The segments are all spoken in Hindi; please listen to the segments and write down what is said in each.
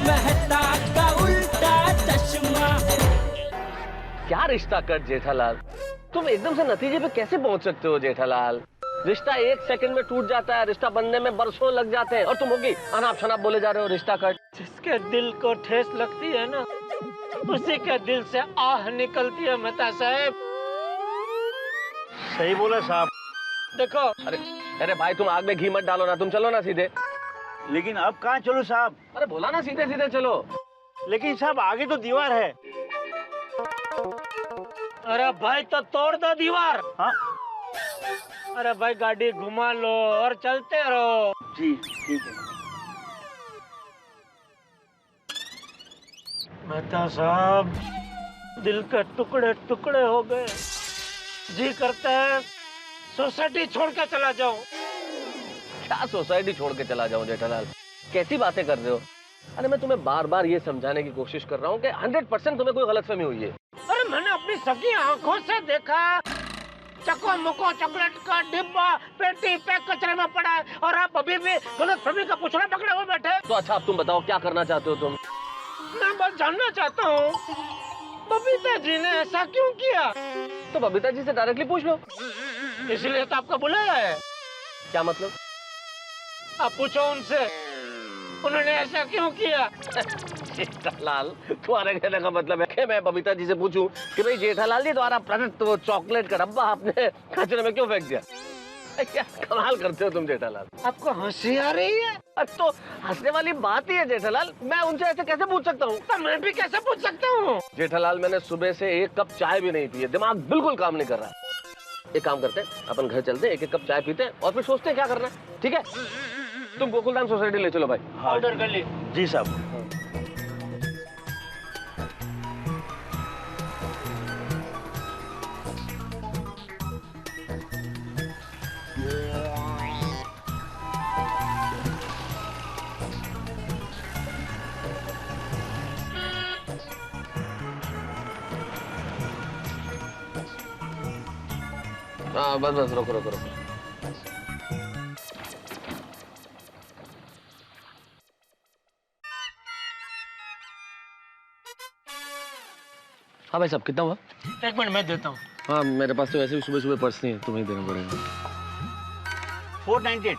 मेहता का उल्टा चश्मा। क्या रिश्ता कट जेठालाल, तुम एकदम से नतीजे पे कैसे पहुंच सकते हो जेठालाल? रिश्ता 1 सेकंड में टूट जाता है, रिश्ता बनने में बरसों लग जाते हैं, और तुम होगी अनाप शनाप बोले जा रहे हो रिश्ता कट। जिसके दिल को ठेस लगती है ना, उसी के दिल से आह निकलती है मेहता साहब। सही बोला साहब। देखो, अरे अरे भाई, तुम आग में घी मत डालो ना, तुम चलो ना सीधे। लेकिन अब कहाँ चलो साहब? अरे बोला ना सीधे सीधे चलो। लेकिन साहब आगे तो दीवार है। अरे भाई तो तोड़ दो दीवार। हाँ अरे भाई गाड़ी घुमा लो और चलते रहो। जी ठीक है। मेहता साहब, दिल के टुकड़े टुकड़े हो गए। जी करता है सोसाइटी छोड़ के चला जाऊं। क्या सोसाइटी छोड़ के चला जाऊं जेठालाल? कैसी बातें कर रहे हो? अरे मैं तुम्हें बार बार ये समझाने की कोशिश कर रहा हूँ कि 100% तुम्हें कोई गलतफहमी हुई है। अरे मैंने अपनी सगी आंखों से देखा, चको मुको चॉकलेट का डिब्बा पेटी पैक कचरे में पड़ा है, और आप अभी भी गलतफहमी का पूछना पकड़े हुए बैठे। तो अच्छा, अब तुम बताओ क्या करना चाहते हो तुम? मैं बस जानना चाहता हूँ, बबीता जी ने ऐसा क्यों किया? तो बबीता जी से डायरेक्टली पूछ लो। इसलिए तो आपको बुलाया है। क्या मतलब? आप पूछो उनसे, उन्होंने ऐसा क्यों किया? जेठालाल, तुम्हारे कहने का मतलब है कि मैं बबीता जी से पूछूं कि भाई जेठालाल जी द्वारा प्रदत्त वो चॉकलेट का डब्बा आपने कचरे में क्यों फेंक दिया? क्या कमाल करते हो तुम जेठालाल। आपको हंसी आ रही है? अब तो हंसने वाली बात ही है जेठालाल, मैं उनसे ऐसे कैसे पूछ सकता हूँ? तो मैं भी कैसे पूछ सकता हूँ? जेठालाल, मैंने सुबह से 1 कप चाय भी नहीं पी है, दिमाग बिल्कुल काम नहीं कर रहा। एक काम करते हैं, अपन घर चलते हैं, 1-1 कप चाय पीते हैं और फिर सोचते हैं क्या करना है, ठीक है? तुम गोकुलधाम सोसाइटी ले चलो भाई। ऑर्डर कर ली। जी साहब। हाँ बस बस, रुको रुको रुको। हाँ भाई साहब, कितना हुआ? 1 मिनट मैं देता हूँ। हाँ, मेरे पास तो वैसे भी सुबह सुबह पर्स नहीं है, तुम्हें देना पड़ेगा। 498।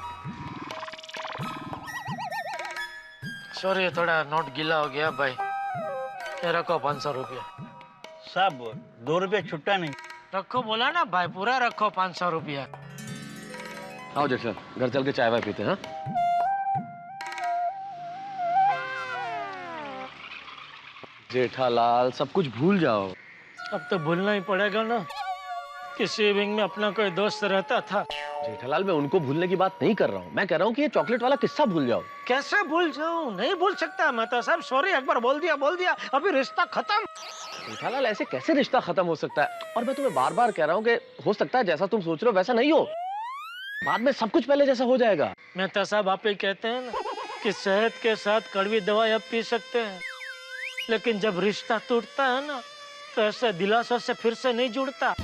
सॉरी, थोड़ा नोट गीला हो गया भाई। ये रखो 500 रुपया। साहब 2 रुपये छुट्टा नहीं। रखो बोला ना भाई, पूरा रखो 500 रुपया। आओ जेठा, घर चल के चाय वाय पीते हैं। हाँ जेठालाल, सब कुछ भूल जाओ। अब तो भूलना ही पड़ेगा ना, किसी विंग में अपना कोई दोस्त रहता था। जेठालाल, मैं उनको भूलने की बात नहीं कर रहा हूँ, मैं कह रहा हूँ कि ये चॉकलेट वाला किस्सा भूल जाओ। कैसे भूल जाऊं? नहीं भूल सकता मैं तो साहब। सॉरी, एक बार बोल दिया, अभी रिश्ता खत्म। जेठालाल, ऐसे कैसे रिश्ता खत्म हो सकता है? और मैं तुम्हें बार बार कह रहा हूँ कि हो सकता है जैसा तुम सोच रहे हो वैसा नहीं हो, बाद में सब कुछ पहले जैसा हो जाएगा। मेहता साहब, आप ही कहते हैं ना कि सेहत के साथ कड़वी दवाई आप पी सकते हैं, लेकिन जब रिश्ता टूटता है ना, तो ऐसे दिलासों से फिर से नहीं जुड़ता।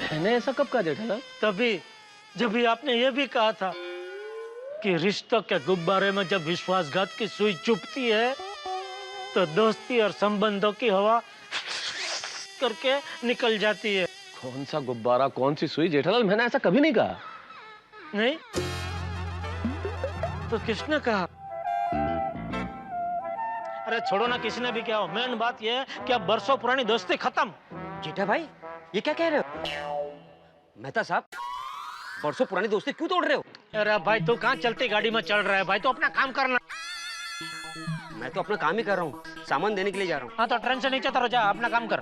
मैंने ऐसा कब कहा जेठालाल? तभी जब भी आपने ये भी कहा था कि रिश्तों के गुब्बारे में जब विश्वासघात की सुई चुभती है, तो दोस्ती और संबंधों की हवा करके निकल जाती है। कौन सा गुब्बारा, कौन सी सुई जेठालाल? मैंने ऐसा कभी नहीं कहा। नहीं तो किसने कहा? अरे छोड़ो ना, किसी ने भी क्या हो, मेन बात यह है कि अब बरसों पुरानी दोस्ती खत्म। जेठा भाई, ये क्या कह रहे हो? मेहता साहब, बरसों पुरानी दोस्ती क्यों तोड़ रहे हो? अरे भाई, तू कहाँ चलती गाड़ी में चल रहा है? भाई तो अपना काम करना। मैं तो अपना काम ही कर रहा हूँ, सामान देने के लिए जा रहा हूँ। हाँ तो ट्रेन से नीचे उतर जा, अपना काम कर।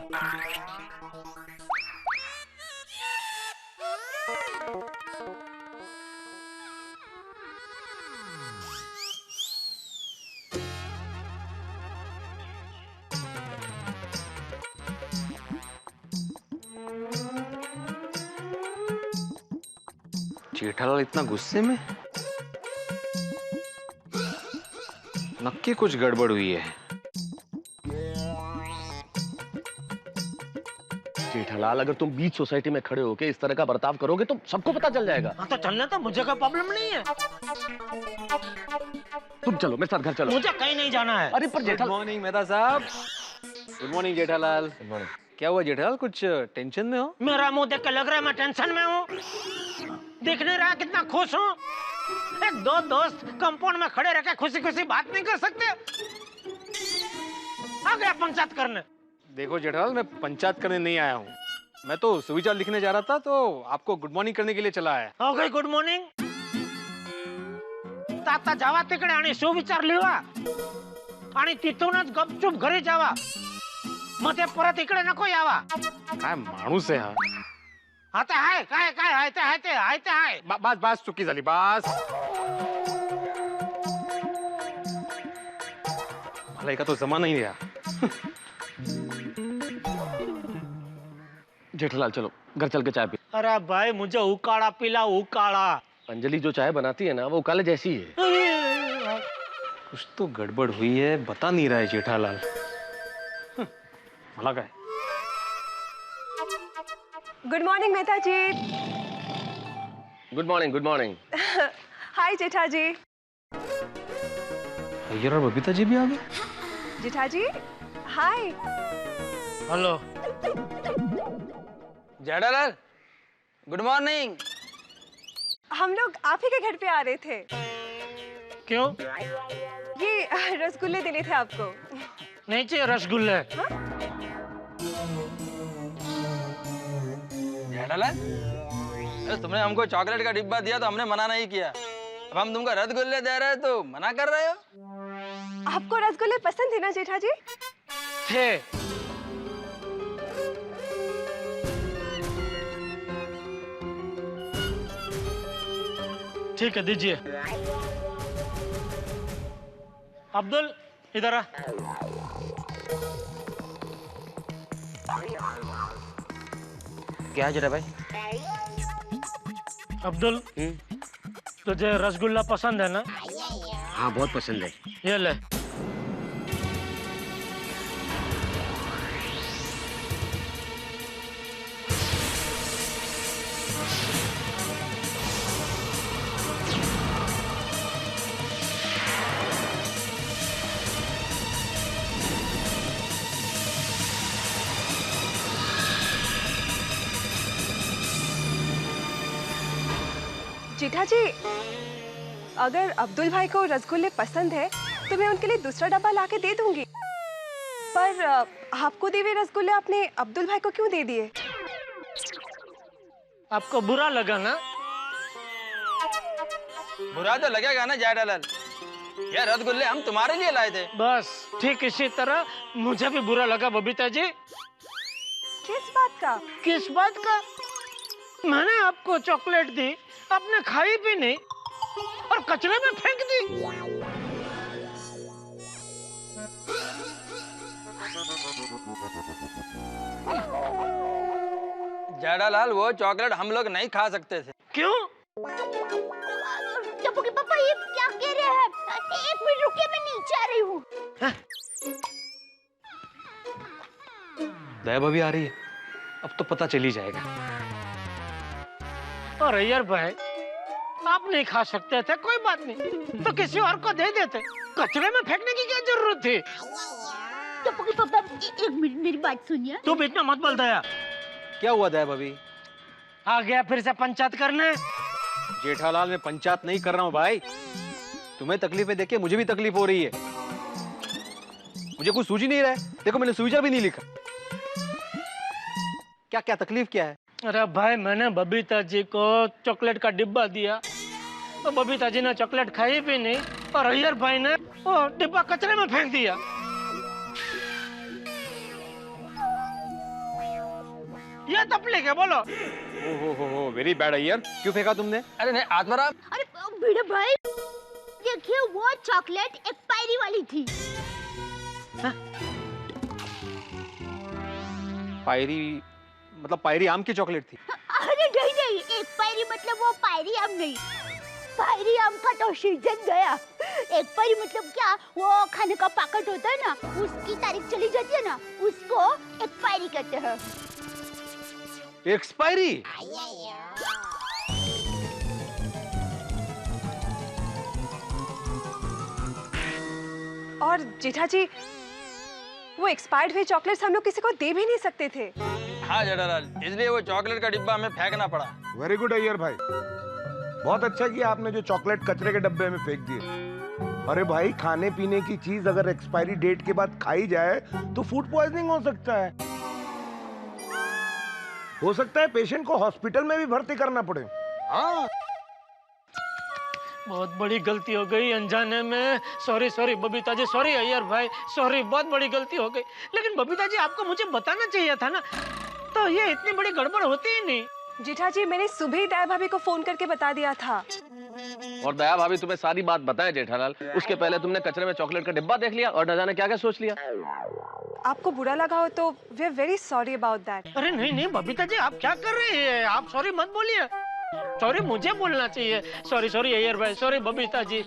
जेठालाल इतना गुस्से में? नक्की कुछ गड़बड़ हुई है। जेठालाल, अगर तुम बीच सोसाइटी में खड़े होके इस तरह का बर्ताव करोगे तो सबको पता चल जाएगा। हाँ तो चलने तो, मुझे कोई प्रॉब्लम नहीं है। तुम चलो मेरे साथ घर चलो। मुझे कहीं नहीं जाना है। अरे पर गुड जेठालाल, मॉर्निंग मेहता साहब। Good morning Jethalal. Good morning. क्या हुआ जेठालाल, कुछ टेंशन में हो? मेरा मुंह देख के लग रहा है मैं टेंशन में हूँ। दिख नहीं रहा कितना खुश हूँ। एक दो दोस्त कंपाउंड में खड़े रह के खुशी खुशी बात नहीं कर सकते। आ गया पंचायत करने। देखो जेठालाल, मैं पंचायत करने नहीं आया हूँ, मैं तो सुविचार लिखने जा रहा था, तो आपको गुड मॉर्निंग करने के लिए चला आया। हो गई गुड मॉर्निंग। ताता जावा तिकडे आणि सुविचार लिहा आणि तिथूनच गपचूप घरी जावा. मग ते परत इकडे नको यावा. काय माणूस आहे हा. आता हाय काय काय हाय ते हाय ते हाय ते हाय. बस बस चुकी झाली बस. मला एका तो जमा नहीं रहा. जेठालाल चलो घर चल के चाय पी. अरे भाई मुझे उकाड़ा पिला उकाड़ा. अंजलि जो चाय बनाती है ना वो उकाले जैसी है. कुछ तो गड़बड़ हुई है, बता नहीं रहा है जेठालाल. मला काय. Good morning Mehta ji. Good morning good morning. Hi Jetha ji. Iyer और बबीता जी भी आ गए. Jetha ji hi. Hello Jethalal good morning. हम लोग आप ही के घर पे आ रहे थे. क्यों? ये रसगुल्ले देने थे आपको. नहीं चाहिए रसगुल्ले. जेठालाल अरे तुमने हमको चॉकलेट का डिब्बा दिया तो हमने मना नहीं किया. अब हम तुमको रसगुल्ले दे रहे हैं तो मना कर रहे हो. आपको रसगुल्ले पसंद है ना जेठा जी? थे. ठीक है दीजिए. अब्दुल इधर आ. क्या जेठा भाई? अब्दुल तुझे रसगुल्ला पसंद है ना? हाँ बहुत पसंद है. ये ले. जेठा जी अगर अब्दुल भाई को रसगुल्ले पसंद है तो मैं उनके लिए दूसरा डब्बा लाके दे दूंगी. पर आपको दिए हुए रसगुल्ले आपने अब्दुल भाई को क्यों दे दिए? आपको बुरा लगा ना? बुरा तो लगेगा ना जेठालाल. ये रसगुल्ले हम तुम्हारे लिए लाए थे. बस ठीक इसी तरह मुझे भी बुरा लगा बबीता जी. किस बात का? किस बात का? मैंने आपको चॉकलेट दी, आपने खाई भी नहीं और कचरे में फेंक दी. जेठालाल वो चॉकलेट हम लोग नहीं खा सकते थे. क्यों? टप्पू पापा ये क्या कह रहे हैं? एक मिनट रुकिए मैं नीचे आ रही हूँ. दया भाभी आ रही है, अब तो पता चल ही जाएगा. और यार भाई आप नहीं खा सकते थे कोई बात नहीं तो किसी और को दे देते. कचरे में फेंकने की क्या जरूरत थी? टप्पू पापा एक मिनट मेरी बात सुनिए. तू बीच में मत बोल दया. क्या हुआ दया भाभी? आ गया फिर से पंचायत करने. जेठालाल मैं पंचायत नहीं कर रहा हूँ भाई. तुम्हें तकलीफें देख के मुझे भी तकलीफ हो रही है. मुझे कुछ सूझ ही नहीं रहा है. देखो मैंने सुविचार भी नहीं लिखा. क्या क्या तकलीफ क्या है? अरे भाई मैंने बबीता जी को चॉकलेट का डिब्बा दिया तो बबीता जी ने चॉकलेट खाई भी नहीं और अय्यर भाई ने वो डिब्बा कचरे में फेंक दिया. ये तकलीफ है बोलो. हो वेरी बैड अय्यर. क्यों फेंका तुमने? अरे नहीं आत्माराम. अरे भिड़े भाई देखिए वो चॉकलेट एक्सपायरी वाली थी. पायरी मतलब पायरी आम की चॉकलेट थी. अरे नहीं नहीं एक्सपायरी मतलब वो पायरी आम नहीं. पायरी आम का तो सीजन गया. एक्सपायरी मतलब क्या? वो खाने का पैकेट होता है ना उसकी तारीख चली जाती है ना उसको एक्सपायरी कहते हैं. एक्सपायरी? और जेठा जी, वो एक्सपायर्ड हुए चॉकलेट्स हम लोग किसी को दे भी नहीं सकते थे। हाँ जेठालाल, इसलिए वो चॉकलेट का डिब्बा हमें फेंकना पड़ा। वेरी गुड अय्यर भाई, बहुत अच्छा किया आपने जो चॉकलेट कचरे के डब्बे में फेंक दिए। अरे भाई, खाने पीने की चीज अगर एक्सपायरी डेट के बाद खाई जाए तो फूड पॉइजनिंग हो सकता है। हो सकता है पेशेंट को हॉस्पिटल में भी भर्ती करना पड़े। हाँ, बहुत बड़ी गलती हो गई अनजाने में। Sorry sorry Babita ji, sorry Iyer भाई, सॉरी, बहुत बड़ी गलती हो गई। लेकिन बबीता जी, आपको मुझे बताना चाहिए था ना, तो ये इतनी बड़ी गड़बड़ होती ही नहीं। जेठा जी, मैंने सुबह ही दया भाभी को फोन करके बता दिया था। और दया भाभी तुम्हें सारी बात बताए जेठालाल, उसके पहले तुमने कचरे में चॉकलेट का डिब्बा देख लिया और न जाने क्या क्या सोच लिया। आपको बुरा लगा हो तो we are very sorry about that. अरे नहीं नहीं बबीता जी, आप क्या कर रही है? आप सॉरी मत बोलिए। सॉरी मुझे बोलना चाहिए। सॉरी सॉरी अय्यर भाई, सॉरी बबीता जी।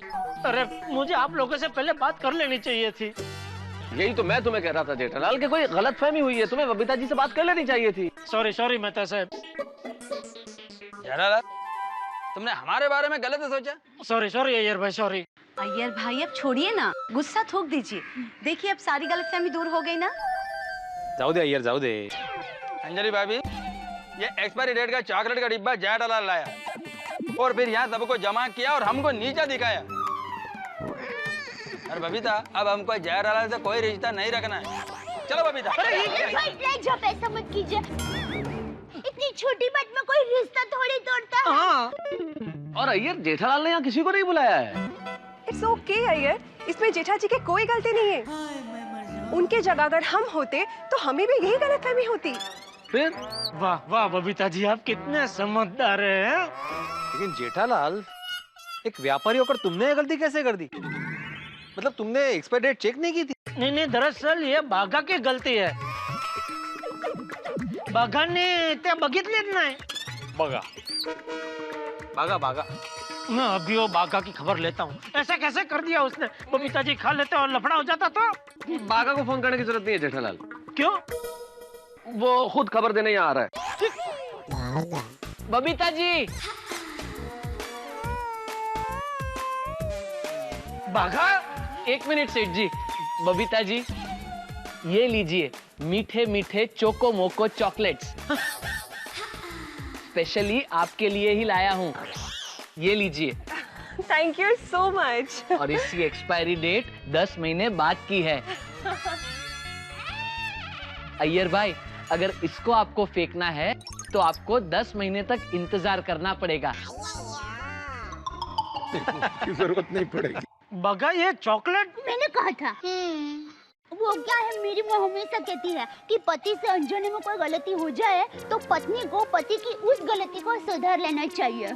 अरे मुझे आप लोगों से पहले बात कर लेनी चाहिए थी। यही तो मैं तुम्हें कह रहा था जेठालाल कि कोई गलतफहमी हुई है, तुम्हें बबीता जी से बात कर लेनी चाहिए थी। सॉरी सॉरी मेहता साहब। जेठालाल, तुमने हमारे बारे में गलत सोचा। सॉरी सॉरी अय्यर भाई, सॉरी। अय्यर भाई अब छोड़िए ना, गुस्सा थूक दीजिए। देखिए अब सारी गलतफहमी दूर हो गई ना। जाओ दे अय्यर, जाओ दे। अंजलि भाभी, ये एक्सपायरी डेट का चॉकलेट का डिब्बा जेठालाल लाया और फिर यहाँ सबको जमा किया और हमको नीचा दिखाया। अरे बबीता, अब हमको जेठालाल से कोई रिश्ता नहीं रखना है। चलो बबीता। जब ऐसा मत कीजिए, इतनी छोटी बात में कोई रिश्ता थोड़ी तोड़ता है। हाँ। और अय्यर, जेठालाल ने यहाँ किसी को नहीं बुलाया है। इट्स ओके अय्यर, इसमें जेठा जी की कोई गलती नहीं है। उनके जगह अगर हम होते तो हमें भी यही गलतफहमी होती। फिर वाह वाह बबीता जी, आप कितने समझदार हैं। लेकिन जेठालाल, एक व्यापारी होकर तुमने ये गलती कैसे कर दी? मतलब तुमने एक्सपायरी डेट चेक नहीं की थी? नहीं नहीं, दरअसल ये बाघा की गलती है। बाघाने त्या बघितलेच नाही। बघा बागा बागा। मैं अभी वो बाघा की खबर लेता हूँ। ऐसा कैसे कर दिया उसने? बबीता जी खा लेते और लफड़ा हो जाता तो। बागा को फोन करने की जरूरत नहीं है जेठालाल। क्यों? वो खुद खबर देने यहाँ आ रहा है। बबीता जी। बाघा, एक मिनट सेठ जी। बबीता जी, ये लीजिए मीठे मीठे चोको मोको चॉकलेट्स, स्पेशली आपके लिए ही लाया हूँ। ये लीजिए। Thank you so much. और इसकी एक्सपायरी डेट 10 महीने बाद की है। अय्यर भाई, अगर इसको आपको फेंकना है तो आपको 10 महीने तक इंतजार करना पड़ेगा। की जरूरत नहीं पड़ेगी। बाघा, ये चॉकलेट मैंने कहा था। वो क्या है, मेरी माँ हमेशा कहती है कि पति से अनजाने में कोई गलती हो जाए तो पत्नी को पति की उस गलती को सुधार लेना चाहिए।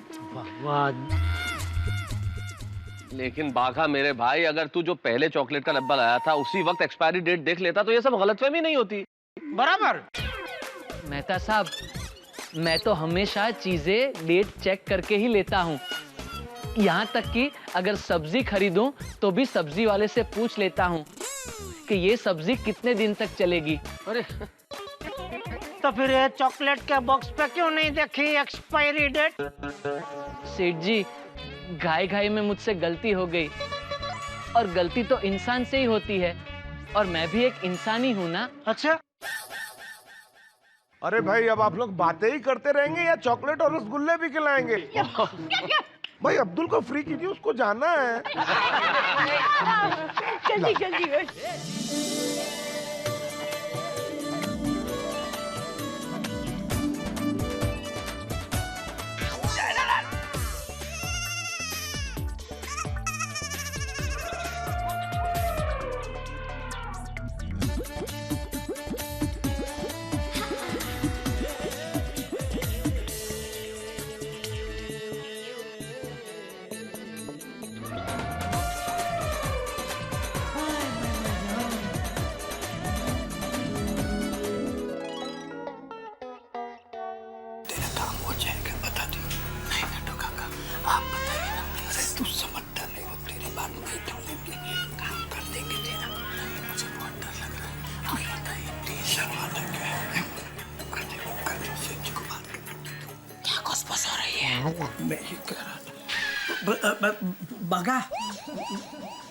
लेकिन बाघा मेरे भाई, अगर तू जो पहले चॉकलेट का डब्बा लाया था उसी वक्त एक्सपायरी डेट देख लेता तो ये सब गलतफहमी नहीं होती। बराबर। मेहता साहब, मैं तो हमेशा चीजें डेट चेक करके ही लेता हूँ। यहाँ तक कि अगर सब्जी खरीदूं तो भी सब्जी वाले से पूछ लेता हूँ कि ये सब्जी कितने दिन तक चलेगी। अरे तो फिर ये चॉकलेट के बॉक्स पे क्यों नहीं देखी एक्सपायरी डेट? सेठ जी, घाई घाई में मुझसे गलती हो गई, और गलती तो इंसान से ही होती है, और मैं भी एक इंसान ही हूँ ना। अच्छा। अरे भाई, अब आप लोग बातें ही करते रहेंगे या चॉकलेट और रसगुल्ले भी खिलाएंगे? भाई अब्दुल को फ्री कीजिए, उसको जाना है। जल्दी जल्दी। बघा,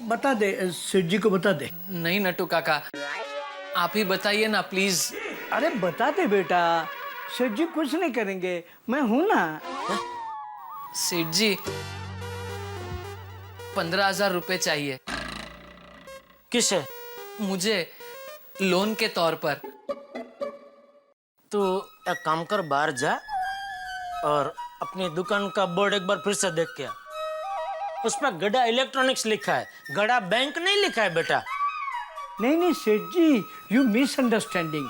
बता दे, सेठ जी को बता दे। नहीं नट्टू काका, आप ही बताइए ना प्लीज। अरे बता दे बेटा, सेठ जी कुछ नहीं करेंगे, मैं हूं ना। सेठ जी 15,000 रुपए चाहिए। किसे? मुझे लोन के तौर पर। तू एक काम कर, बाहर जा और अपनी दुकान का बोर्ड एक बार फिर से देख के आ। उस पर गड़ा इलेक्ट्रॉनिक्स लिखा है, गड़ा बैंक नहीं लिखा है बेटा। नहीं नहीं सेठ जी, यू मिसअंडरस्टैंडिंग।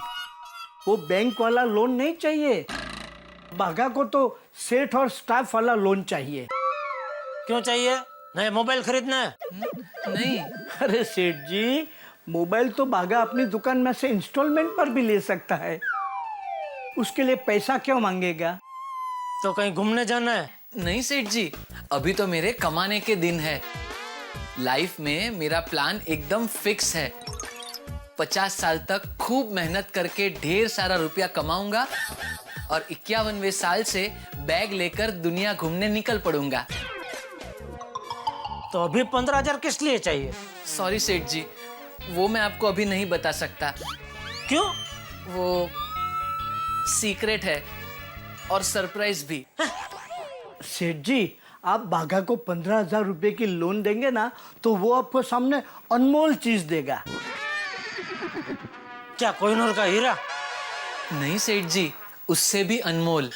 वो बैंक वाला लोन नहीं चाहिए, बाघा को तो सेठ और स्टाफ वाला लोन चाहिए। क्यों चाहिए? नया मोबाइल खरीदना है? नहीं। अरे सेठ जी, मोबाइल तो बाघा अपनी दुकान में से इंस्टॉलमेंट पर भी ले सकता है, उसके लिए पैसा क्यों मांगेगा? तो कहीं घूमने जाना है? नहीं सेठ जी, अभी तो मेरे कमाने के दिन है। लाइफ में मेरा प्लान एकदम फिक्स है। 50 साल तक खूब मेहनत करके ढेर सारा रुपया कमाऊंगा और 51वें साल से बैग लेकर दुनिया घूमने निकल पड़ूंगा। तो अभी 15,000 किस लिए चाहिए? सॉरी सेठ जी, वो मैं आपको अभी नहीं बता सकता। क्यों? वो सीक्रेट है और सरप्राइज भी। सेठ जी, आप बाघा को 15,000 रुपए की लोन देंगे ना, तो वो आपको सामने अनमोल चीज देगा। क्या कोहिनूर का हीरा? नहीं सेठ जी, उससे भी अनमोल।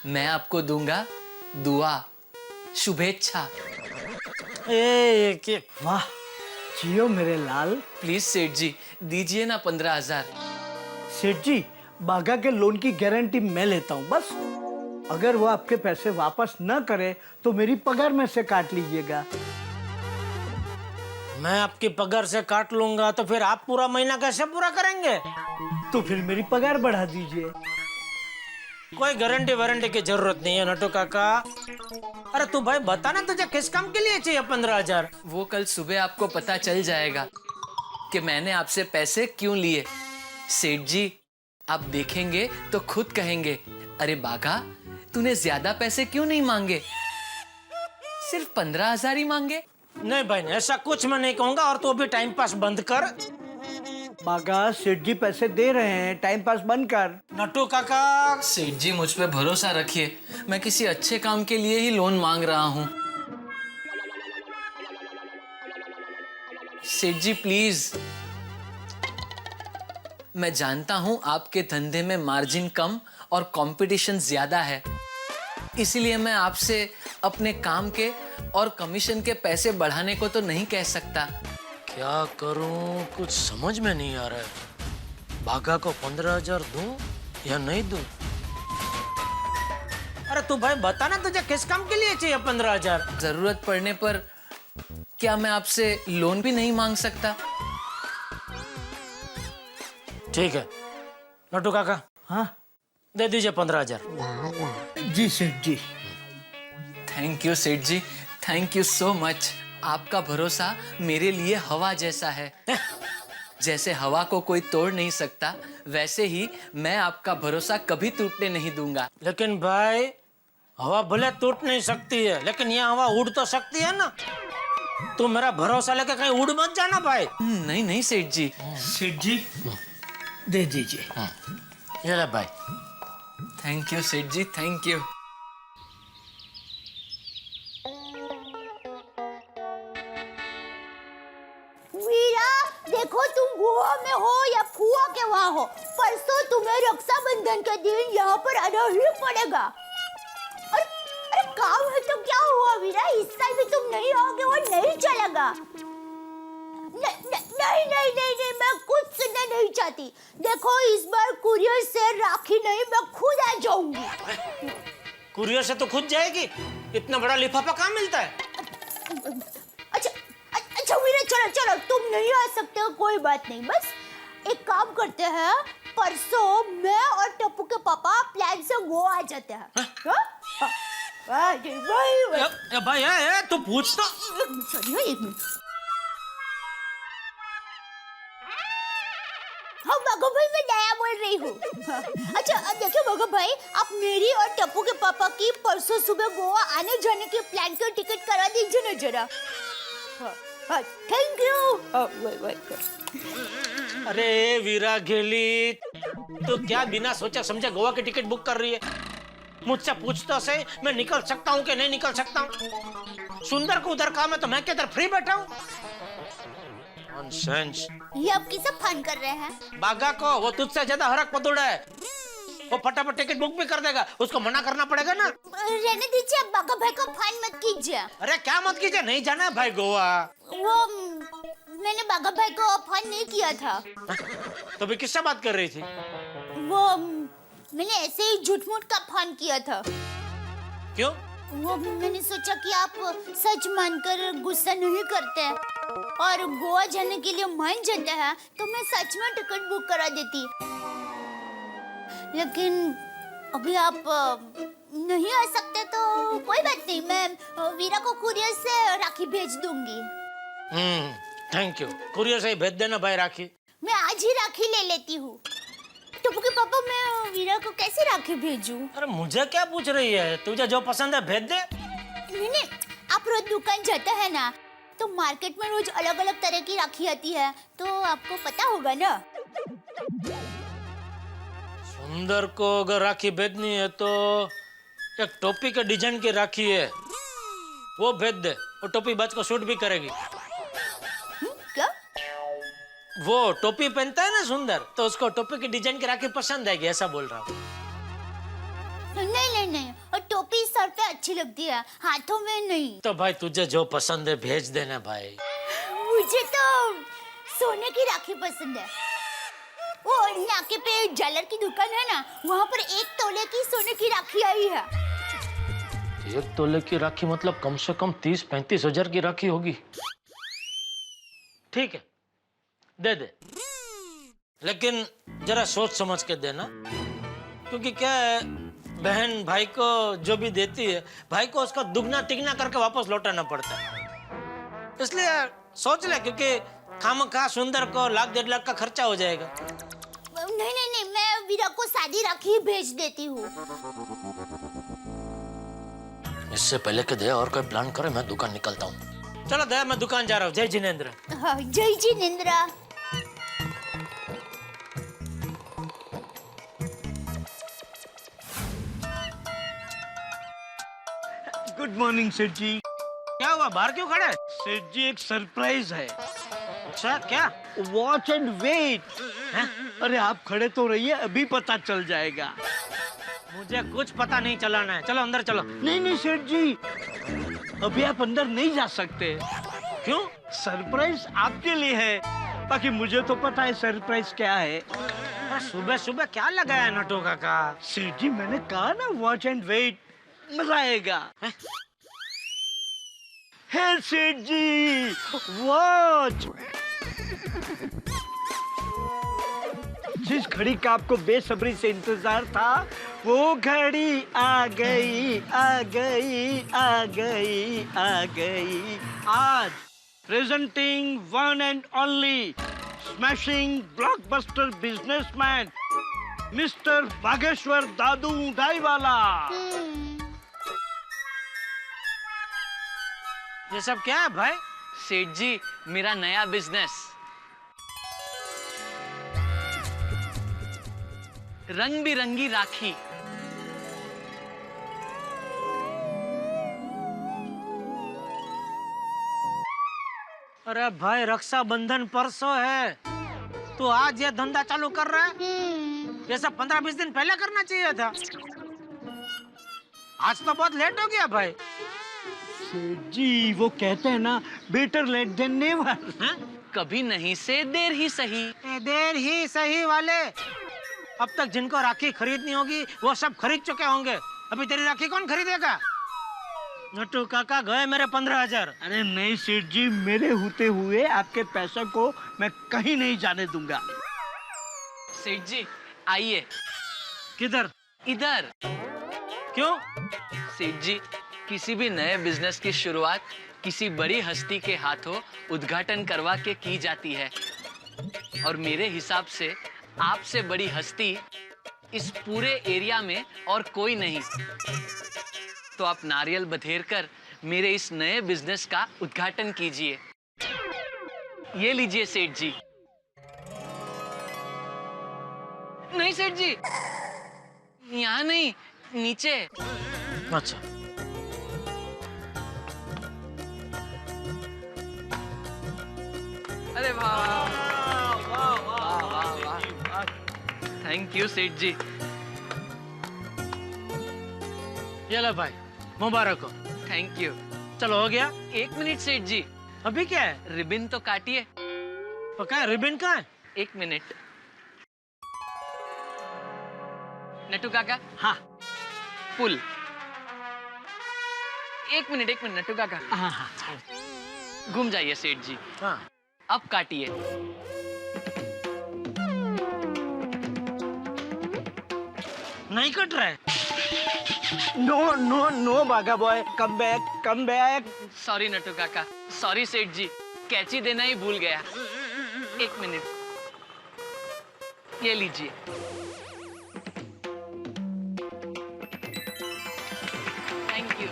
मैं आपको दूंगा दुआ, शुभेच्छा। वाह, जियो मेरे लाल। प्लीज सेठ जी, दीजिए ना 15,000। सेठ जी, बाघा के लोन की गारंटी मैं लेता हूँ, बस अगर वो आपके पैसे वापस न करे तो मेरी पगार में से काट लीजिएगा। मैं आपकी पगार से काट लूंगा तो फिर आप पूरा महीना कैसे पूरा करेंगे? तो फिर मेरी पगार बढ़ा दीजिए। कोई गारंटी वारंटी की जरूरत नहीं है नटू काका। अरे तू भाई बता ना, तुझे किस काम के लिए चाहिए 15,000? वो कल सुबह आपको पता चल जाएगा कि मैंने आपसे पैसे क्यों लिए। सेठ जी, आप देखेंगे तो खुद कहेंगे, अरे बाघा तूने ज्यादा पैसे क्यों नहीं मांगे, सिर्फ 15,000 ही मांगे। नहीं भाई, ऐसा कुछ मैं नहीं कहूंगा। और तू अभी टाइम पास बंद कर। बाघा, सेठ जी पैसे दे रहे हैं, टाइम पास बंद कर। नटू काका, सेठ जी मुझ पे भरोसा रखिए, मैं किसी अच्छे काम के लिए ही लोन मांग रहा हूँ। सेठ जी प्लीज, मैं जानता हूं आपके धंधे में मार्जिन कम और कंपटीशन ज्यादा है, इसलिए मैं आपसे अपने काम के और कमीशन के पैसे बढ़ाने को तो नहीं कह सकता। क्या करूं, कुछ समझ में नहीं आ रहा है। बाघा को 15,000 दूं या नहीं दूं? अरे तू भाई बता ना, तुझे किस काम के लिए चाहिए 15,000? जरूरत पड़ने पर क्या मैं आपसे लोन भी नहीं मांग सकता? ठीक है नटू काका, हाँ दे दीजिए 15,000। जी सेठ जी। थैंक यू सेठ जी, थैंक यू सो मच। आपका भरोसा मेरे लिए हवा जैसा है। जैसे हवा को कोई तोड़ नहीं सकता, वैसे ही मैं आपका भरोसा कभी टूटने नहीं दूंगा। लेकिन भाई, हवा भले टूट नहीं सकती है, लेकिन ये हवा उड़ तो सकती है ना। तू मेरा भरोसा लेके कहीं उड़ मत जाना भाई। नहीं नहीं सेठ जी। सेठ जी, दे दीजिए। ये ले भाई। थैंक यू सेठ जी, थैंक यू। वीरा, देखो तुम गोवा में हो या फुआ के वहाँ हो, परसों तुम्हें रक्षाबंधन के दिन यहाँ पर आना ही पड़ेगा। अरे काम है तो क्या हुआ वीरा, इस साल भी तुम नहीं आओगे, वो नहीं चलेगा। नहीं, मैं कुछ सुनना नहीं चाहती। देखो इस बार कुरियर से राखी नहीं, मैं खुद आ जाऊंगी। कुरियर से तो खुद जाएगी? इतना बड़ा लिफाफा कहाँ मिलता है? अच्छा वीरा, चलो तुम नहीं आ सकते हो, कोई बात नहीं। बस एक काम करते हैं, परसों मैं और टप्पू के पापा प्लान से गोवा आ जाते हैं। भाई तू पूछ तो। सॉरी, एक मिनट। हाँ बाघा भाई, मैं नया बोल रही हूँ। अच्छा देखिए बाघा भाई, आप मेरी और टप्पू के पापा की परसों सुबह गोवा आने जाने के प्लान का टिकट करा दीजिए ना जरा। Thank you. अरे वीरा गेली, तो क्या बिना सोचा समझे गोवा की टिकट बुक कर रही है? मुझसे पूछता से मैं निकल सकता हूँ कि नहीं निकल सकता हूँ? सुंदर को उधर काम है तो मैं किधर फ्री बैठा हूँ? नॉनसेंस। ये आप किसे फन कर रहे हैं? बागा को, वो तुझसे ज्यादा हरक पतुड़ा है। वो फटाफट टिकट बुक भी कर देगा, उसको मना करना पड़ेगा ना। रहने दीजिए, अब बागा भाई को फन मत कीजिए। अरे क्या मत कीजिए, नहीं जाना है भाई गोवा। वो मैंने बागा भाई को फन नहीं किया था। तो भी किससे बात कर रही थी? वो मैंने ऐसे ही झूठ मूठ का फन किया था। क्यों? वो मैंने सोचा कि आप सच मानकर गुस्सा नहीं करते और गोवा जाने के लिए मान जाते हैं तो मैं सच में टिकट बुक करा देती। लेकिन अभी आप नहीं आ सकते तो कोई बात नहीं, मैं वीरा को कुरियर से राखी भेज दूंगी। Thank you. कुरियर से ही भेज देना भाई राखी। मैं आज ही राखी ले लेती हूँ। टप्पू के पापा, मैं वीरा को कैसे राखी भेजूं? अरे मुझे क्या पूछ रही है? तुझे जो पसंद है भेज दे। नहीं, आप रोज दुकान जाते हैं ना, तो मार्केट में रोज अलग अलग तरह की राखी आती है, तो आपको पता होगा ना। सुंदर को अगर राखी भेजनी है तो एक टोपी के डिजाइन की राखी है, वो भेज दे। वो टोपी बच को सूट भी करेगी। क्या? वो टोपी पहनता है ना सुंदर, तो उसको टोपी की डिजाइन की राखी पसंद आएगी, ऐसा बोल रहा हूँ। नहीं, और टोपी सर पे अच्छी लगती है, हाथों में नहीं। तो भाई तुझे जो पसंद है भेज देना भाई। मुझे तो सोने की राखी पसंद है। वो नाके पे ज्वेलर की दुकान है ना, वहाँ पर 1 तोले की सोने की राखी आई है। 1 तोले की राखी मतलब कम से कम 30-35 हजार की राखी होगी। ठीक है, दे दे, लेकिन जरा सोच समझ के देना, क्योंकि क्या है, बहन भाई को जो भी देती है, भाई को उसका दुगना तिगना करके वापस लौटाना पड़ता है। इसलिए सोच ले, क्योंकि खामखा सुंदर को 1-1.5 लाख का खर्चा हो जाएगा। नहीं, मैं वीरा को सादी राखी भेज देती हूँ। इससे पहले कि दया और कोई प्लान करे, मैं दुकान निकलता हूँ। चलो दया, मैं दुकान जा रहा हूँ। जय जिनेंद्र। हाँ, जय जिनेंद्र। गुड मॉर्निंग सेठ जी। क्या हुआ, बाहर क्यों खड़ा है? सेठ जी, एक सरप्राइज है। अच्छा, क्या? Watch and wait. अरे आप खड़े तो रहिए, अभी पता चल जाएगा। मुझे कुछ पता नहीं चलाना है, चलो अंदर चलो। नहीं सेठ जी, अभी आप अंदर नहीं जा सकते। क्यों? सरप्राइज आपके लिए है, बाकी मुझे तो पता है सरप्राइज क्या है। सुबह सुबह क्या लगाया नटो काका? सेठ जी, मैंने कहा ना वॉच एंड वेट, मजा आएगा। है सेठ जी, वॉच। जिस घड़ी का आपको बेसब्री से इंतजार था, वो घड़ी आ गई, आ गई, आ गई, आ गई। आज presenting one and only smashing blockbuster businessman mister Bageshwar Dadu Daiwala. ये सब क्या है भाई? सेठ जी, मेरा नया बिजनेस, रंग बिरंगी राखी। अरे भाई, रक्षाबंधन परसों है, तू आज ये धंधा चालू कर रहा है? ये सब 15-20 दिन पहले करना चाहिए था। आज तो बहुत लेट हो गया भाई। जी, वो कहते हैं ना, बेटर लेट देन नेवर। कभी नहीं से देर ही सही। देर ही सही वाले, अब तक जिनको राखी खरीदनी होगी वो सब खरीद चुके होंगे। अभी तेरी राखी कौन खरीदेगा? नट्टू काका, गए मेरे 15,000। अरे नहीं सेठ जी, मेरे होते हुए आपके पैसे को मैं कहीं नहीं जाने दूंगा। सेठ जी, आइए। किधर? इधर। क्यों? सेठ जी, किसी भी नए बिजनेस की शुरुआत किसी बड़ी हस्ती के हाथों उद्घाटन करवा के की जाती है, और मेरे हिसाब से आपसे बड़ी हस्ती इस पूरे एरिया में और कोई नहीं। तो आप नारियल बधेर कर मेरे इस नए बिजनेस का उद्घाटन कीजिए। ये लीजिए सेठ जी। नहीं सेठ जी, यहाँ नहीं, नीचे। अच्छा, अरे वाह वाह वाह वाह, थैंक यू सेठ जी। ये लो भाई, मुबारक हो। Thank you. चलो हो गया। 1 मिनट सेठ जी, अभी क्या है? रिबन तो काटिए। तो क्या है, रिबन कहाँ है? 1 मिनट। नटू काका, हाँ पुल। 1 मिनट नटू काका, हाँ हाँ घूम जाइए सेठ जी। हाँ। अब काटिए। नहीं कट रहा है। नो नो नो बागा boy, come back come back. Sorry Natu काका, सॉरी सेठ जी, कैची देना ही भूल गया। 1 मिनट, ये लीजिए। Thank you.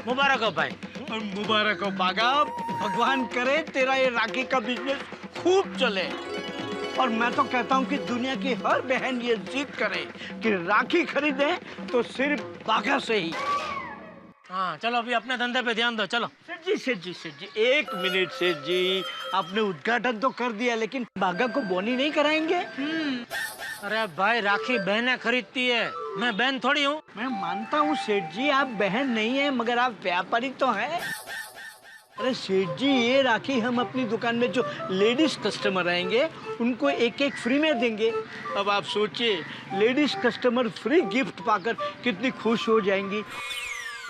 मुबारक हो भाई। और मुबारक हो बागा, भगवान करे तेरा ये राखी का बिजनेस खूब चले। और मैं तो कहता हूँ कि दुनिया की हर बहन ये जिद करे कि राखी खरीदे तो सिर्फ बागा से ही। हाँ चलो, अभी अपने धंधे पे ध्यान दो। चलो। सेठ जी 1 मिनट सेठ जी, आपने उद्घाटन तो कर दिया लेकिन बागा को बोनी नहीं कराएंगे? अरे भाई, राखी बहनें खरीदती है, मैं बहन थोड़ी हूँ। मैं मानता हूँ सेठ जी, आप बहन नहीं है मगर आप व्यापारी तो हैं। अरे सेठ जी, ये राखी हम अपनी दुकान में जो लेडीज कस्टमर आएंगे उनको एक फ्री में देंगे। अब आप सोचिए, लेडीज कस्टमर फ्री गिफ्ट पाकर कितनी खुश हो जाएंगी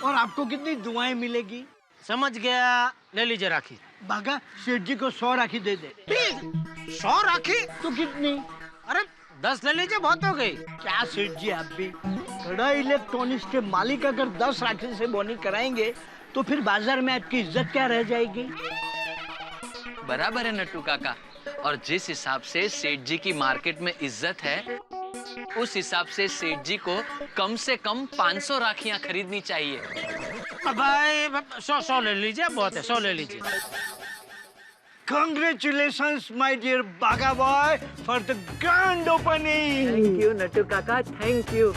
और आपको कितनी दुआएं मिलेगी। समझ गया, ले लीजिए राखी। बागा, सेठ जी को 100 राखी दे दे। 100 राखी? तो कितनी? अरे 10 ले लीजिए, बहुत हो गई। क्या सेठ जी, आप भी बड़ा इलेक्ट्रॉनिक्स के मालिक अगर 10 राखी से बोनी कराएंगे तो फिर बाजार में आपकी इज्जत क्या रह जाएगी? बराबर है नट्टू काका, और जिस हिसाब से सेठ जी की मार्केट में इज्जत है, उस हिसाब से सेठ जी को कम से कम 500 राखियां खरीदनी चाहिए। भाई 100 ले लीजिए, बहुत है, 100 ले लीजिए। Congratulations, my dear Baga boy, for the grand opening. Thank you Nattu काका, थैंक यू।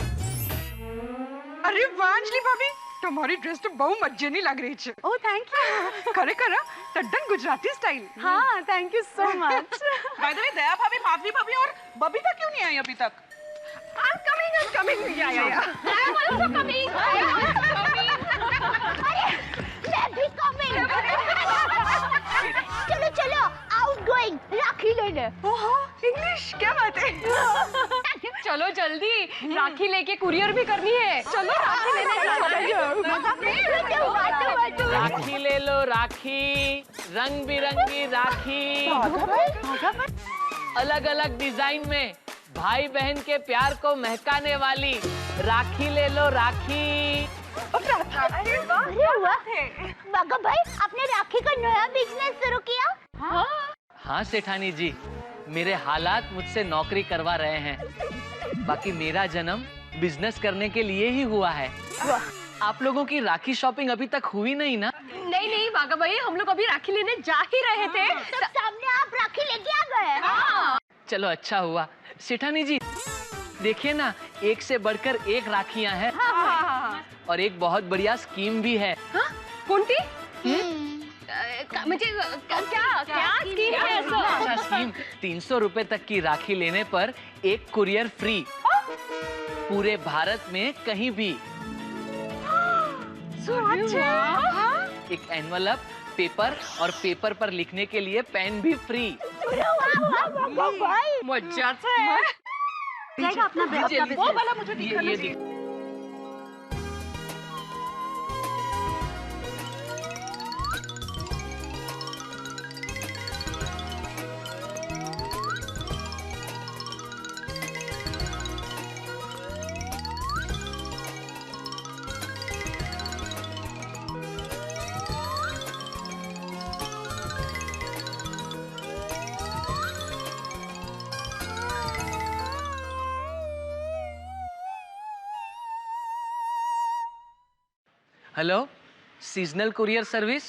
अरे वाह अंजलि भाभी, तुम्हारी ड्रेस तो बहु मज्जेनी लग रही है। Oh thank you. खरेखर तड्डन गुजराती स्टाइल। हाँ thank you so much. By the way, Daya भाभी, माधवी भाभी और बबीता क्यों नहीं आई अभी तक? I'm coming. या। I'm also coming. मैं भी coming. चलो आउटगोइंग राखी लेने। ओहो, इंग्लिश क्या बात है? चलो जल्दी, राखी लेके कुरियर भी करनी है। चलो राखी लेने चलो। राखी ले लो, राखी, रंग बिरंगी राखी, अलग अलग डिजाइन में भाई बहन के प्यार को महकाने वाली राखी ले लो, राखी। अरे वाह, बागा भाई, आपने राखी का नया बिजनेस शुरू किया? हाँ सेठानी जी, मेरे हालात मुझसे नौकरी करवा रहे हैं, बाकी मेरा जन्म बिजनेस करने के लिए ही हुआ है। आप लोगों की राखी शॉपिंग अभी तक हुई नहीं ना? नहीं बागा भाई, हम लोग अभी राखी लेने जा ही रहे थे। सामने आप राखी लेके आ गए। चलो अच्छा हुआ। सेठानी जी देखिए ना, एक से बढ़कर एक राखियां हैं। और एक बहुत बढ़िया स्कीम भी है। कौन-सी? मुझे क्या स्कीम है? अच्छा स्कीम, 300 रुपए तक की राखी लेने पर एक कुरियर फ्री, पूरे भारत में कहीं भी। एक एनवलप, पेपर और पेपर पर लिखने के लिए पेन भी फ्री। मजा है। जाएगा अपना वो वाला मुझे दिखाना ये चाहिए। Hello, seasonal courier service.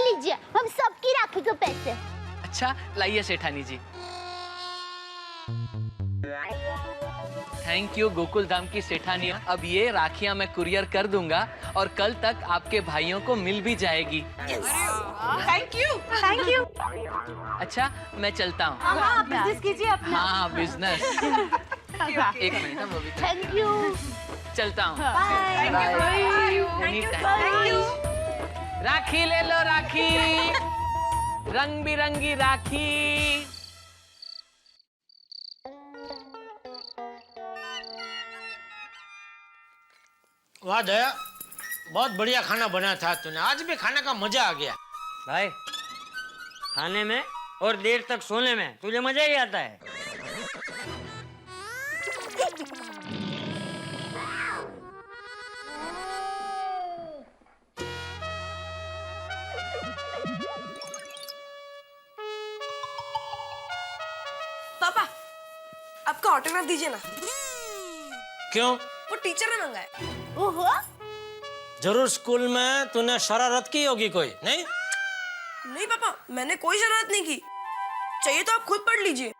ये लीजिए, हम सबकी राखी के पैसे। अच्छा लाइए सेठानी जी। थैंक यू गोकुल धाम की सेठानिया। अब ये राखियां मैं कुरियर कर दूंगा और कल तक आपके भाइयों को मिल भी जाएगी। Thank you, thank you. अच्छा मैं चलता हूँ। हाँ बिजनेस कीजिए अपना। हाँ बिजनेस। एक मिनट वो भी थैंक यू। चलता हूँ। बाय। राखी ले लो राखी, रंग बिरंगी राखी। वाह दया, बहुत बढ़िया खाना बना था तूने। आज भी खाने का मजा आ गया। भाई खाने में और देर तक सोने में तुझे मजा ही आता है। पापा, आपका ऑटोग्राफ दीजिए ना। क्यों? वो टीचर ने मंगाया। ओहो, जरूर स्कूल में तूने शरारत की होगी कोई, नहीं? नहीं पापा, मैंने कोई शरारत नहीं की। चाहिए तो आप खुद पढ़ लीजिए।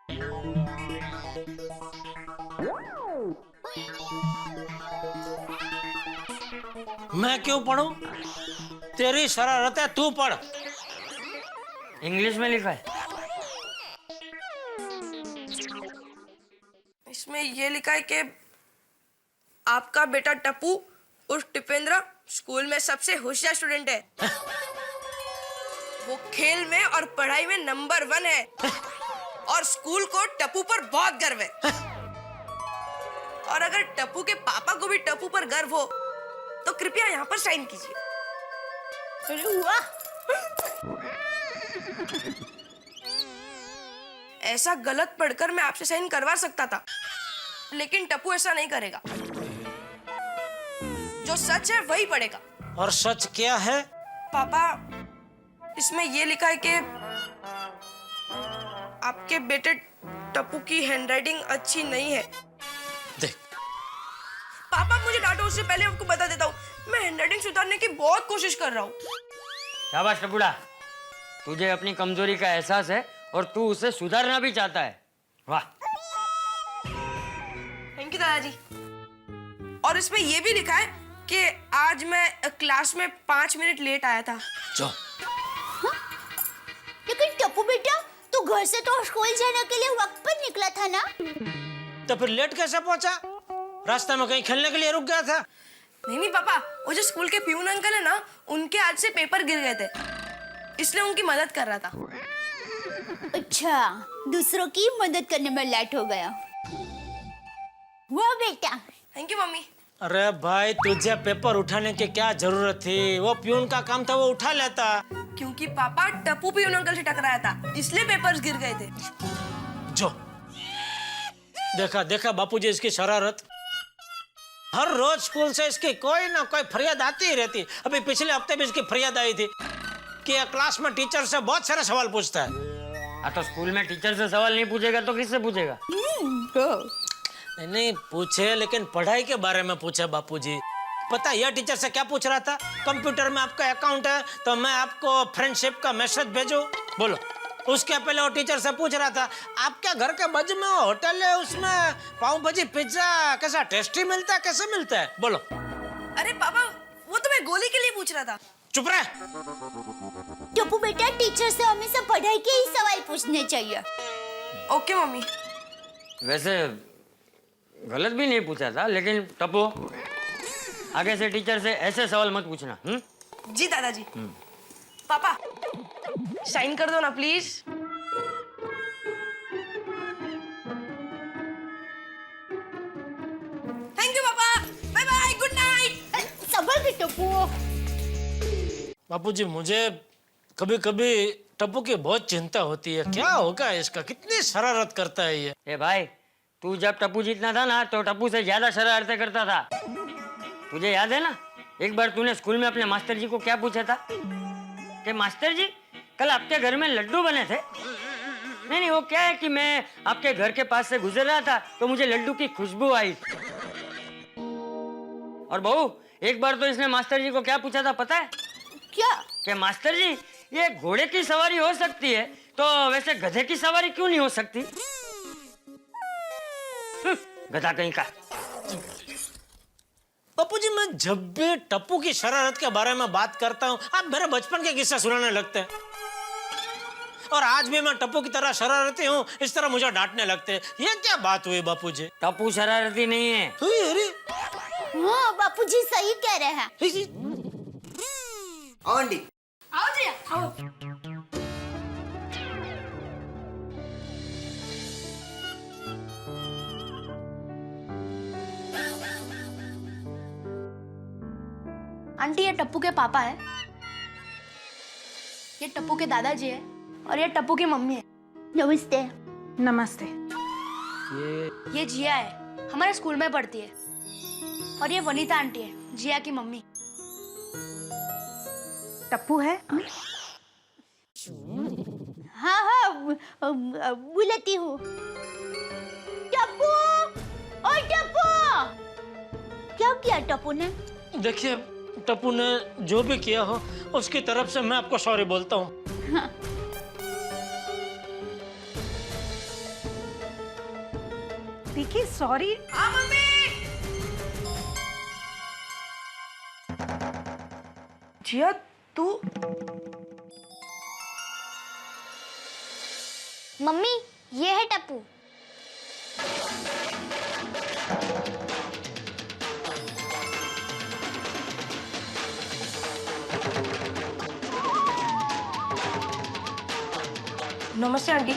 मैं क्यों पढ़ूं? तेरी शरारत है, तू पढ़। इंग्लिश में लिखा है। इसमें ये लिखा है कि आपका बेटा टप्पू उर्फ टिपेंद्र स्कूल में सबसे होशियार स्टूडेंट है। वो खेल में और पढ़ाई में नंबर 1 है और स्कूल को टप्पू पर बहुत गर्व है। और अगर टप्पू के पापा को भी टप्पू पर गर्व हो तो कृपया यहाँ पर साइन कीजिए। अरे वाह, ऐसा गलत पढ़कर मैं आपसे साइन करवा सकता था, लेकिन टप्पू ऐसा नहीं करेगा। जो सच है वही पढ़ेगा। और सच क्या है? पापा, इसमें ये लिखा है कि आपके बेटे टप्पू की हैंडराइटिंग अच्छी नहीं है। देख पापा, मुझे डांटो, उससे पहले आपको बता देता हूँ, मैं हैंडराइटिंग सुधारने की बहुत कोशिश कर रहा हूँ। शाबाश टपुड़ा, तुझे अपनी कमजोरी का एहसास है और तू उसे सुधारना भी चाहता है। वाह। थैंक यू दादाजी। और इसमें ये भी लिखा है कि आज मैं क्लास में 5 मिनट लेट आया था। जो लेकिन टप्पू बेटा, तू घर से तो स्कूल जाने के लिए वक्त पर निकला था ना? तो फिर लेट कैसे पहुंचा? रास्ते में कहीं खेलने के लिए रुक गया था? नहीं पापा, वो जो स्कूल के प्यून अंकल है ना, उनके हाथ से पेपर गिर गए थे, इसलिए उनकी मदद कर रहा था। अच्छा, दूसरों की मदद करने में लेट हो गया। वाह बेटा। Thank you mummy. अरे भाई, तुझे पेपर उठाने की क्या जरूरत थी? वो प्यून का काम था, वो उठा लेता। क्योंकि पापा टप्पू प्यून अंकल से टकराया था, इसलिए पेपर्स गिर गए थे। जो देखा देखा बापूजी इसकी शरारत। हर रोज स्कूल से इसकी कोई ना कोई फरियाद आती ही रहती। अभी पिछले हफ्ते भी इसकी फरियाद आई थी कि ये क्लास में टीचर से बहुत सारे सवाल पूछता है। तो स्कूल में टीचर से सवाल नहीं पूछेगा तो किससे पूछेगा? नहीं पूछे, लेकिन पढ़ाई के बारे में पूछे बापूजी। पता है यह टीचर से क्या पूछ रहा था? कंप्यूटर में आपका अकाउंट है तो मैं आपको फ्रेंडशिप का मैसेज भेजूं? बोलो। उसके पहले वो टीचर से पूछ रहा था, आपके घर के बाजू में होटल है, उसमें पाव भाजी पिज्जा कैसा टेस्टी मिलता है, कैसे मिलता है? बोलो। अरे पापा, वो तो मैं गोली के लिए पूछ रहा था। चुप रहे। टप्पू बेटा, टीचर से हमेशा पढ़ाई के ही सवाल पूछने चाहिए। Okay mummy. वैसे गलत भी नहीं पूछा था, लेकिन टप्पू आगे से टीचर से ऐसे सवाल मत पूछना। जी दादाजी। पापा, साइन कर दो ना please. Thank you papa. Bye bye, good night. संभल के टप्पू। बापूजी, मुझे कभी कभी टप्पू की बहुत चिंता होती है। क्या होगा इसका? कितनी शरारत करता है ये। ए भाई, तू जब टप्पू जीतना था ना तो टप्पू से ज्यादा शरारतें करता था। तुझे याद है ना, एक बार तूने स्कूल में अपने मास्टर जी को क्या पूछा था कि मास्टर जी कल आपके घर में लड्डू बने थे? नहीं, वो क्या है कि मैं आपके घर के पास से गुजर रहा था तो मुझे लड्डू की खुशबू आई। और बहू, एक बार तो इसने मास्टर जी को क्या पूछा था पता है? क्या? कि मास्टर जी, ये घोड़े की सवारी हो सकती है तो वैसे गधे की सवारी क्यों नहीं हो सकती? गधा कहीं का। पप्पू जी, मैं जब भी टप्पू की शरारत के बारे में बात करता हूँ आप मेरे बचपन के किस्से सुनाने लगते हैं, और आज भी मैं टप्पू की तरह शरारती हूँ, इस तरह मुझे डांटने लगते हैं। ये क्या बात हुई बापू जी? टप्पू शरारती नहीं है। अरे हाँ बापू जी सही कह रहे हैं। आओ आंटी। आओ जी आओ। आंटी ये टप्पू के पापा है, ये टप्पू के दादाजी है, और ये टप्पू की मम्मी है। नमस्ते। नमस्ते। ये जिया है, हमारे स्कूल में पढ़ती है, और ये वनीता आंटी है, जिया की मम्मी। टप्पू है? हाँ हाँ बुलाती हूँ। टप्पू, ओ टप्पू, क्या किया टप्पू ने? देखिए, टप्पू ने जो भी किया हो उसकी तरफ से मैं आपको सॉरी बोलता हूँ। हाँ। देखिए सॉरी। जिया तू मम्मी ये है टप्पू। नमस्ते आंटी।